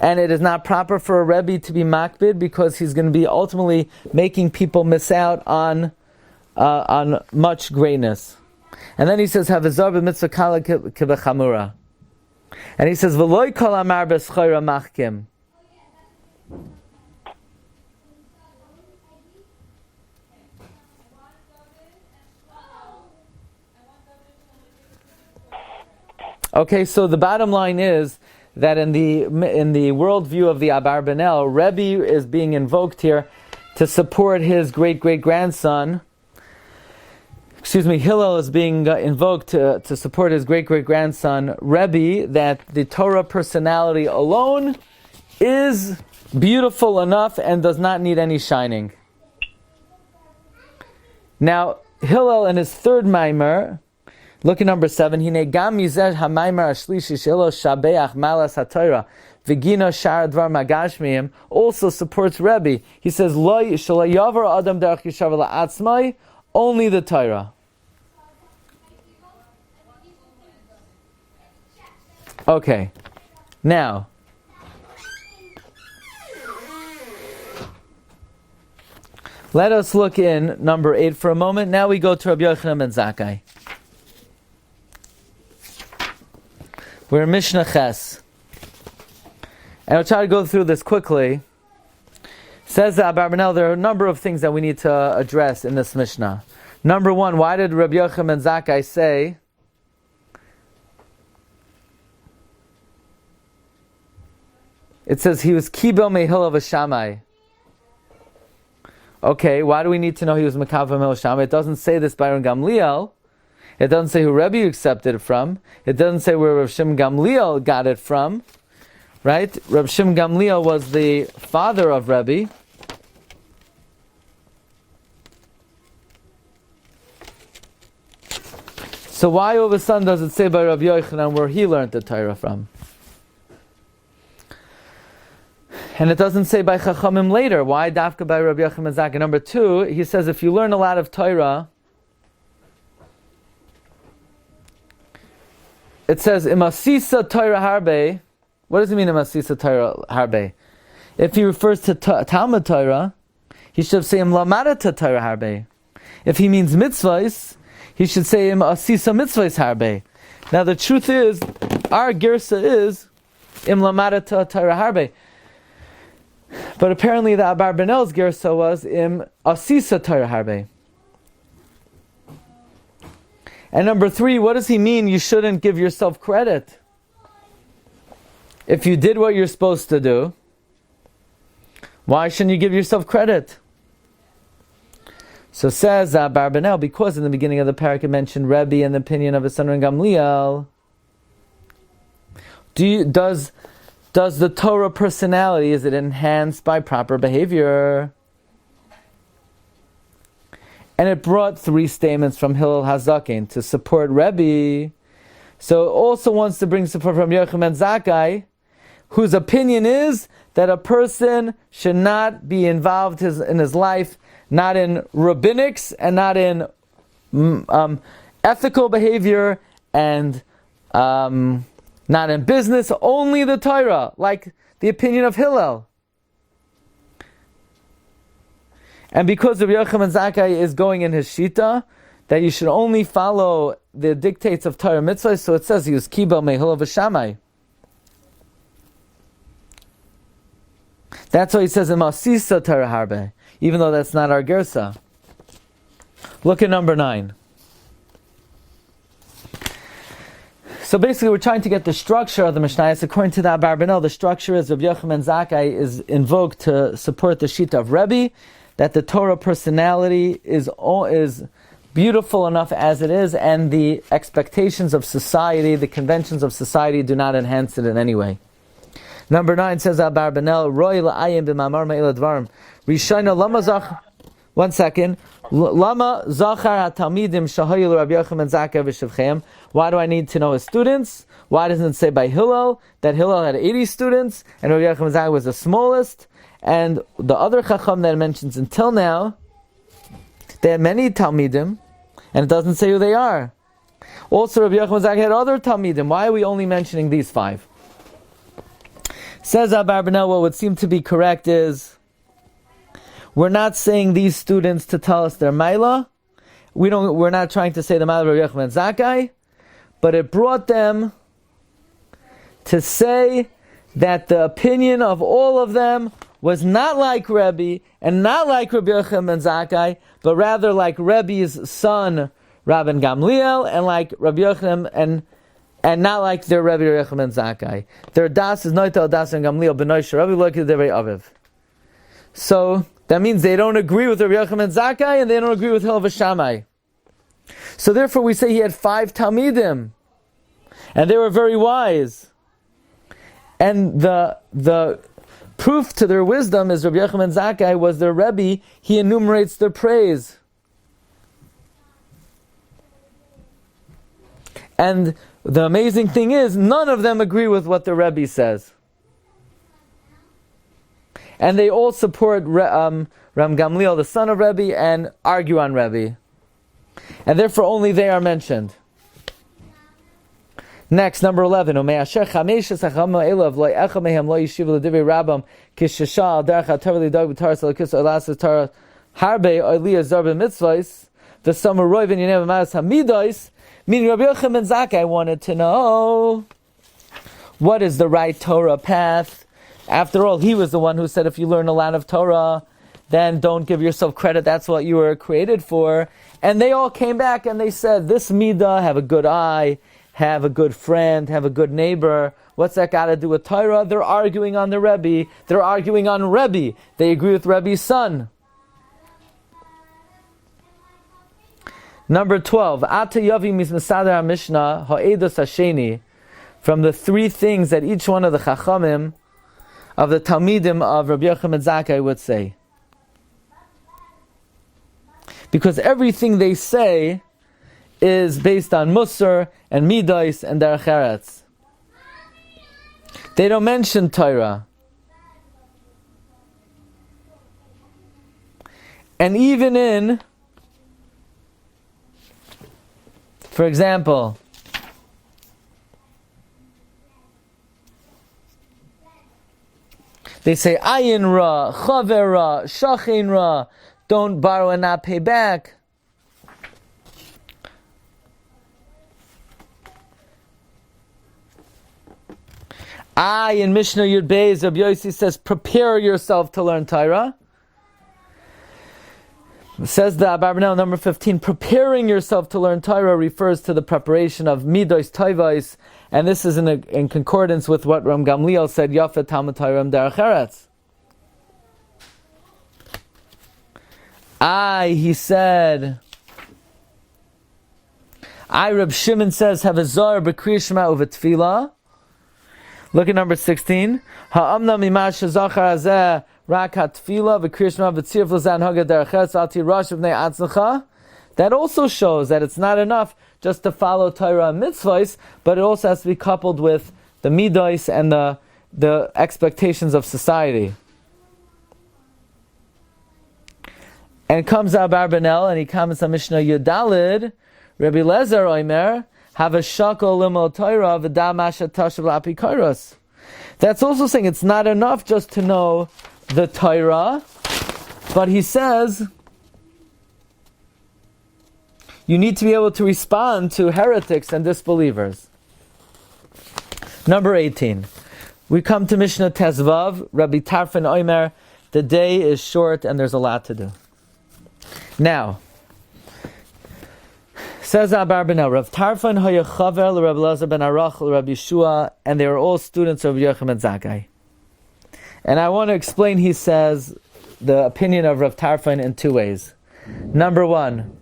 And it is not proper for a Rebbe to be makbid, because he's going to be ultimately making people miss out on much greatness. And then he says, Havazar b'mitzvah kala kibechamura. And he says, V'loi kol amar b'schayra machkim. Okay, so the bottom line is that in the worldview of the Abarbanel, Rebbe is being invoked here to support his great-great-grandson. Hillel is being invoked to support his great-great-grandson, Rebbe, that the Torah personality alone is beautiful enough and does not need any shining. Now, Hillel in his third Maimer Look at number 7. Hine gam mizeh hamaymar ashlishi shelo shabeach malas haTorah v'gina shar dvar magashmiim also supports Rabbi. He says lo shelo yavar adam derech yishav la'atzmai, only the Torah. Okay, now let us look in number 8 for a moment. Now we go to Rabbi Yochanan ben Zakkai. We're in Mishnah Ches. And I'll try to go through this quickly. Says Abarbanel, there are a number of things that we need to address in this Mishnah. Number 1, why did Rabbi Yochanan ben Zakkai say it says he was Kibel Mehil of a Shammai? Okay, why do we need to know he was Mekav Mehil Shammai? It doesn't say this by Rabbi Gamliel. It doesn't say who Rabbi accepted it from. It doesn't say where Rav Shimon Gamliel got it from. Right? Rav Shimon Gamliel was the father of Rabbi. So why all of a sudden does it say by Rabbi Yochanan where he learned the Torah from? And it doesn't say by Chachamim later. Why dafka by Rabbi Yochanan ben Zakkai? Number 2, he says if you learn a lot of Torah, it says imasisa Torah harbe. What does it mean imasisa Torah harbe? If he refers to Talmud Torah, he should say imlamadata Torah harbe. If he means mitzvahs, he should say imasisa mitzvahs harbe. Now the truth is, our girsa is imlamadata Torah harbe. But apparently the Abarbanel's gersa was im asisa Torah harbe. And number 3, what does he mean you shouldn't give yourself credit? If you did what you're supposed to do, why shouldn't you give yourself credit? So says Abarbanel, because in the beginning of the Perek it mentioned Rabbi and the opinion of his son Gamliel. Does the Torah personality, is it enhanced by proper behavior? And it brought 3 statements from Hillel Hazakin to support Rabbi. So it also wants to bring support from Yochanan ben Zakkai, whose opinion is that a person should not be involved in his life, not in rabbinics and not in ethical behavior and not in business, only the Torah, like the opinion of Hillel. And because Rabbi Yochanan ben Zakkai is going in his shita, that you should only follow the dictates of Torah mitzvah, so it says he was Kibel Mehil of a Shammai. That's why he says Masisa Torah harbe, even though that's not our gersa. Look at number 9. So basically we're trying to get the structure of the Mishnah. According to the Abarbanel, the structure is Rabbi Yochanan ben Zakkai is invoked to support the shita of Rabbi, that the Torah personality is beautiful enough as it is, and the expectations of society, the conventions of society do not enhance it in any way. Number 9 says Abarbanel, Roy la'ayim b'mamar ma'ila dvarim. Rishayna lama zach... One second. Lama zachar ha-talmidim shahayu Rabbi Yochanan ben Zakkai v'shivcheim. Why do I need to know his students? Why doesn't it say by Hillel that Hillel had 80 students and Rabbi Yochanan ben Zakkai was the smallest? And the other chacham that it mentions until now, they had many talmidim, and it doesn't say who they are. Also, Rabbi Yochanan ben Zakkai had other talmidim. Why are we only mentioning these 5? Says Abarbanel, what would seem to be correct is, we're not saying these students to tell us their maila. We're not trying to say the maila of Rabbi Yochanan ben Zakkai, but it brought them to say that the opinion of all of them was not like Rabbi and not like Rabbi Yochanan ben Zakkai, but rather like Rabbi's son Rabbi Gamliel and like Rabbi Yochanan and not like their Rabbi Yochanan ben Zakkai. Their das is Noitel das and Gamliel b'Noisha Rabbi look at Devrei Aviv. So that means they don't agree with Rabbi Yochanan ben Zakkai and they don't agree with Hillel v'Shammai. So therefore we say he had 5 talmidim, and they were very wise. And the proof to their wisdom is Rabbi Yochanan ben Zakkai was their Rebbe. He enumerates their praise. And the amazing thing is, none of them agree with what the Rebbe says. And they all support Ram Gamliel, the son of Rebbe, and argue on Rebbe. And therefore only they are mentioned. Next, number 11. Meaning Rabbi Yochanan ben Zakkai wanted to know, what is the right Torah path? After all, he was the one who said if you learn a lot of Torah, then don't give yourself credit, that's what you were created for. And they all came back and they said, this midah, have a good eye, have a good friend, have a good neighbor. What's that got to do with Torah? They're arguing on the Rebbe. They're arguing on Rebbe. They agree with Rebbe's son. Number 12. Ata yavi mismasadar Mishnah ha'edos hasheni. From the three things that each one of the Chachamim, of the Talmidim of Rabbi Yochanan ben Zakkai would say. Because everything they say is based on Musar and Midas and Derech Eretz. They don't mention Torah. And even in, for example, they say Ayin Ra, Chaver Ra, Shachin Ra, don't borrow and not pay back. In Mishnah Yud Beis, Rabbi Yossi says, prepare yourself to learn Torah. Says the Abarbanel number 15, preparing yourself to learn Torah refers to the preparation of Midos Toivos, and this is in concordance with what Ram Gamliel said, Yafet Talmud Torah Derech Eretz. He said, Reb Shimon says, have a zor b'kriyas shema u'v'tfilah. Look at number 16. Ha'amna mimash shazachar hazeh rak ha'tfilah v'kriyas shema v'tzirf l'zan haga derech eretz al tirash v'nei atzlecha. That also shows that it's not enough just to follow Torah and mitzvahs, but it also has to be coupled with the midos and the expectations of society. And comes Abarbanel, and he comments on Mishnah Yudalid, Rabbi Lezer Oimer, have a shakol limol Torah v'da masha tashav lapi kairos. That's also saying it's not enough just to know the Torah, but he says you need to be able to respond to heretics and disbelievers. Number 18. We come to Mishnah Tezvav, Rabbi Tarfon Oimer, the day is short and there's a lot to do. Now, says Abarbanel, Rav Tarfon hayachaver l'Rabbi Elazar ben Arach l'Rabbi Yeshua, and they were all students of Rabbi Yochanan ben Zakkai. And I want to explain, he says, the opinion of Rav Tarfon in two ways. Number one,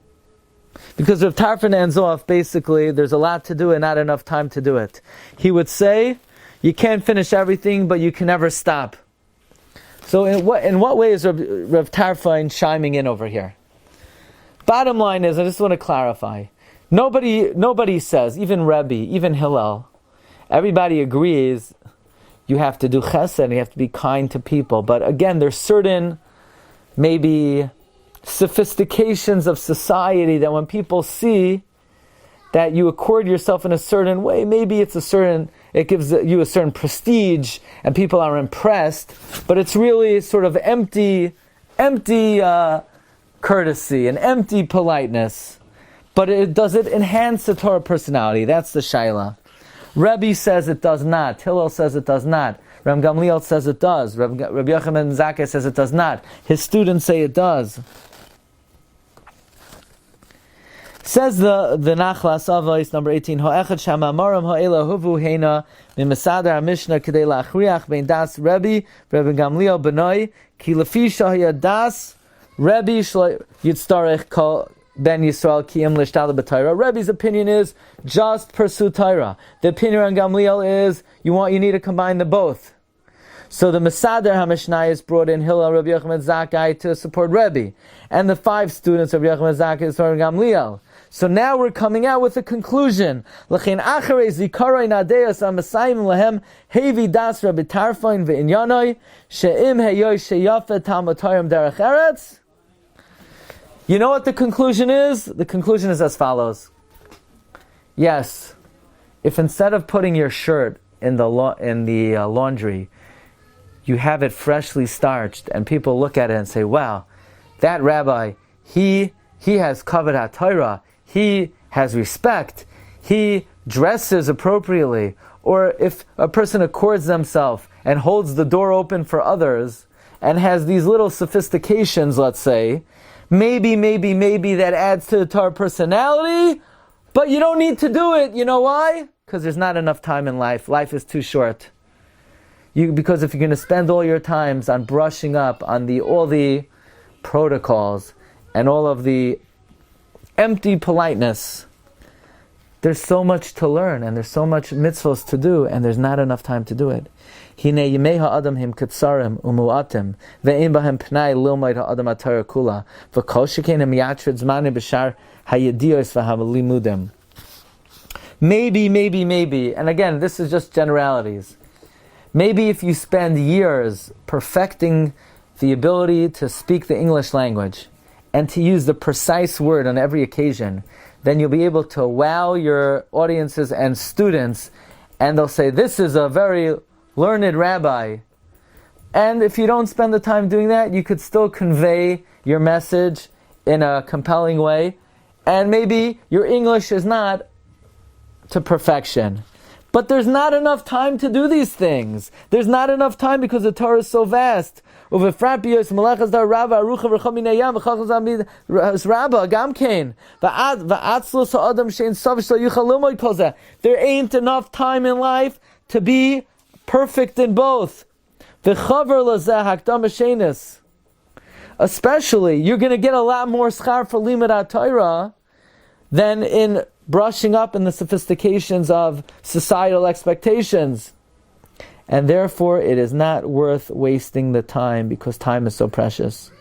because Rav Tarfon ends off, basically, there's a lot to do and not enough time to do it. He would say, you can't finish everything, but you can never stop. So in what way is Rav Tarfon chiming in over here? Bottom line is, I just want to clarify. Nobody says, even Rabbi, even Hillel, everybody agrees you have to do chesed, you have to be kind to people. But again, there's certain, maybe, sophistications of society that when people see that you accord yourself in a certain way, maybe it gives you a certain prestige and people are impressed, but it's really sort of empty courtesy and empty politeness. But does it enhance the Torah personality? That's the shaila. Rebbe says it does not. Hillel says it does not. Ram Gamliel says it does. Rabbi Yochanan ben Zakkai says it does not. His students say it does. Says the Nachlas Avos, number 18, Ha'echad Shamamarim Ha'ela Huvu Heina Mimasadar Mishnah Kedei Lachriach Ben Das Rebbe Gamliel Benoi Ki Lefi Shahya Das Rebbe Yitztarech Kol Ben Yisrael Kiyim Lishtala B'Torah. Rebbe's opinion is just pursue Torah. The opinion on Gamliel is you need to combine the both. So the Mesader HaMishnayos brought in Hillel, Rabbi Yochanan ben Zakkai to support Rebbe, and the 5 students of Rabbi Yochanan ben Zakkai support Gamliel. So now we're coming out with a conclusion. L'chein acharei zikaroi nadeos amasayim lehem hevi das Rabbi Tarfon ve'inyanoi she'im heyoy sheyafet Talmud Torah derech eretz. You know what the conclusion is? The conclusion is as follows. Yes, if instead of putting your shirt in the laundry, you have it freshly starched, and people look at it and say, wow, that rabbi, he has kavod Torah, he has respect, he dresses appropriately. Or if a person accords themselves and holds the door open for others and has these little sophistications, let's say, maybe that adds to the Torah personality, but you don't need to do it. You know why? Because there's not enough time in life. Life is too short. Because if you're going to spend all your times on brushing up on all the protocols and all of the empty politeness, there's so much to learn and there's so much mitzvos to do, and there's not enough time to do it. Hine yimei ha'adam him ketzarim umu'atim ve'im bahem pnai lilmoid ha'adam ha'torah kula v'kol shekein hem yatrid zmani b'shar ha'yediyos v'ha'limudim. Maybe, and again, this is just generalities. Maybe if you spend years perfecting the ability to speak the English language and to use the precise word on every occasion, then you'll be able to wow your audiences and students, and they'll say, this is a very learned rabbi. And if you don't spend the time doing that, you could still convey your message in a compelling way, and maybe your English is not to perfection. But there's not enough time to do these things. There's not enough time because the Torah is so vast. There ain't enough time in life to be perfect in both. Especially, you're going to get a lot more schar for limud Torah than in brushing up in the sophistications of societal expectations. And therefore, it is not worth wasting the time because time is so precious.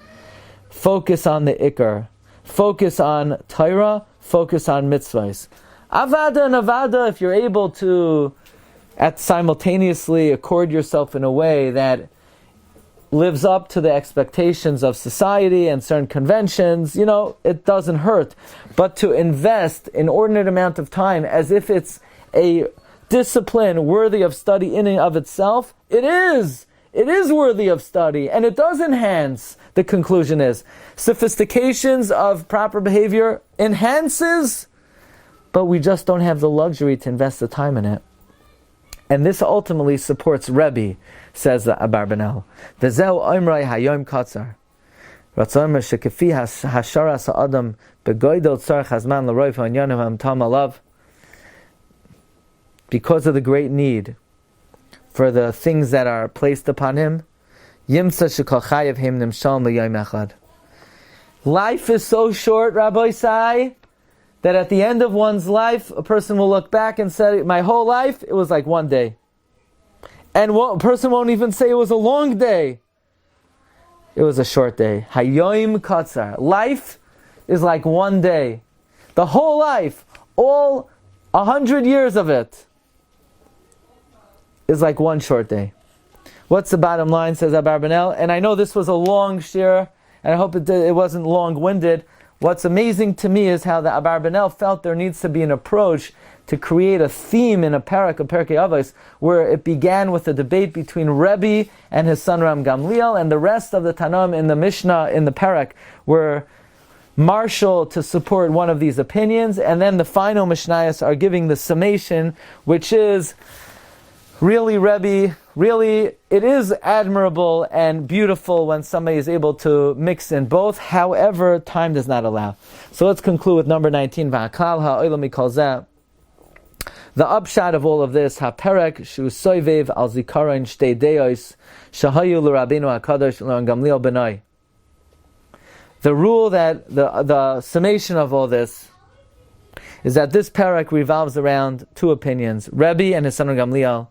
Focus on the ikar. Focus on Torah. Focus on mitzvahs. Avada and avada, if you're able to simultaneously accord yourself in a way that lives up to the expectations of society and certain conventions, it doesn't hurt. But to invest an inordinate amount of time as if it's a discipline worthy of study in and of itself, it is worthy of study, and it does enhance. The conclusion is, sophistications of proper behavior enhances, but we just don't have the luxury to invest the time in it. And this ultimately supports Rabbi, says the Abarbanel. V'zeu oimrei hayom katzar. Ratzon shekefi hasharas ha'adam begoydel tzarech hazman l'roif ha'inyanim ha'amtam alav. Because of the great need for the things that are placed upon him, yimtza shekol chayav him nimshal l'yom echad. Life is so short, Rabbi Sai, that at the end of one's life, a person will look back and say, my whole life, it was like one day. And a person won't even say it was a long day. It was a short day. Hayoim katzar. Life is like one day. The whole life, all 100 years of it, is like one short day. What's the bottom line, says Abarbanel? And I know this was a long shir, and I hope it wasn't long-winded. What's amazing to me is how the Abarbanel felt there needs to be an approach to create a theme in a Perek, a Pirkei Avos, where it began with a debate between Rabbi and his son Ram Gamliel, and the rest of the Tanaim in the Mishnah, in the Perek, were marshal to support one of these opinions, and then the final Mishnayos are giving the summation, which is really, Rabbi, really, it is admirable and beautiful when somebody is able to mix in both. However, time does not allow. So let's conclude with number 19. The upshot of all of this, Perek shu soivev al zikaron shtei deos shahayu l'Rabbeinu HaKadosh l'Gamliel benai. The rule that, the summation of all this, is that this Perek revolves around two opinions, Rabbi and his son Gamliel.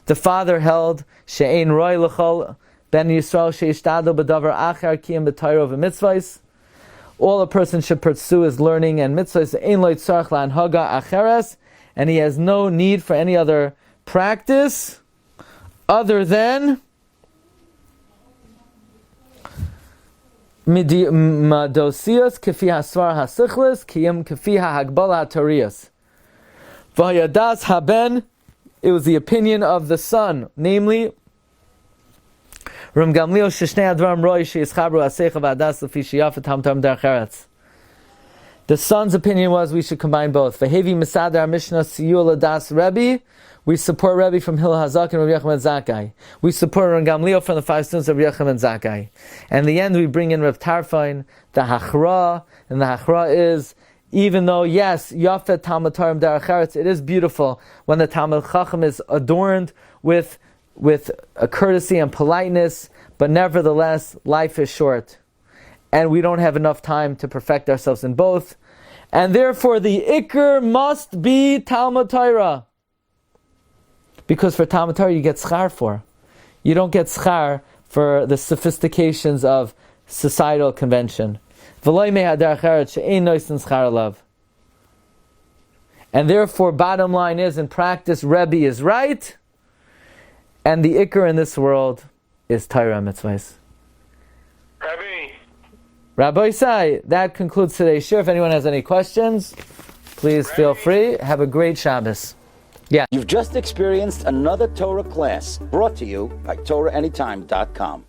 The father held she'ein roi l'chol ben Yisrael she'ishtadol b'davar achar kiyam b'Torah v'mitzvahs, all a person should pursue is learning and mitzvahs, ein lo tzarich la'anhaga acheres, and he has no need for any other practice other than madosias kefi hasvar hasichlis kiyim kefi hahagbala hatoriyas. Vayadas haben, it was the opinion of the son, namely Ram Gamliel sheshnei advarim roi sheyischabru asecha v'adas lefi sheyafet hamtam derech eretz. The son's opinion was we should combine both. V'hevi misadar mishnah siyul adas Rabbi. We support Rabbi from Hillel Hazak and Rabbi Yochanan Zakkai. We support Ram Gamliel from the 5 students of Rabbi Yochanan Zakkai. And in the end, we bring in Rav Tarfain, the Hachra, and the Hachra is, even though, yes, Yafet Talmud Torah Derech Eretz, it is beautiful when the Talmud Chacham is adorned with a courtesy and politeness, but nevertheless, life is short. And we don't have enough time to perfect ourselves in both. And therefore, the Iker must be Talmud Torah. Because for Talmud Torah you get schar for. You don't get schar for the sophistications of societal convention. And therefore, bottom line is, in practice, Rebbe is right, and the Iker in this world is Torah mitzvahs. Rabbi Isai, that concludes today's shir. If anyone has any questions, please feel free. Have a great Shabbos. Yeah. You've just experienced another Torah class brought to you by TorahAnytime.com.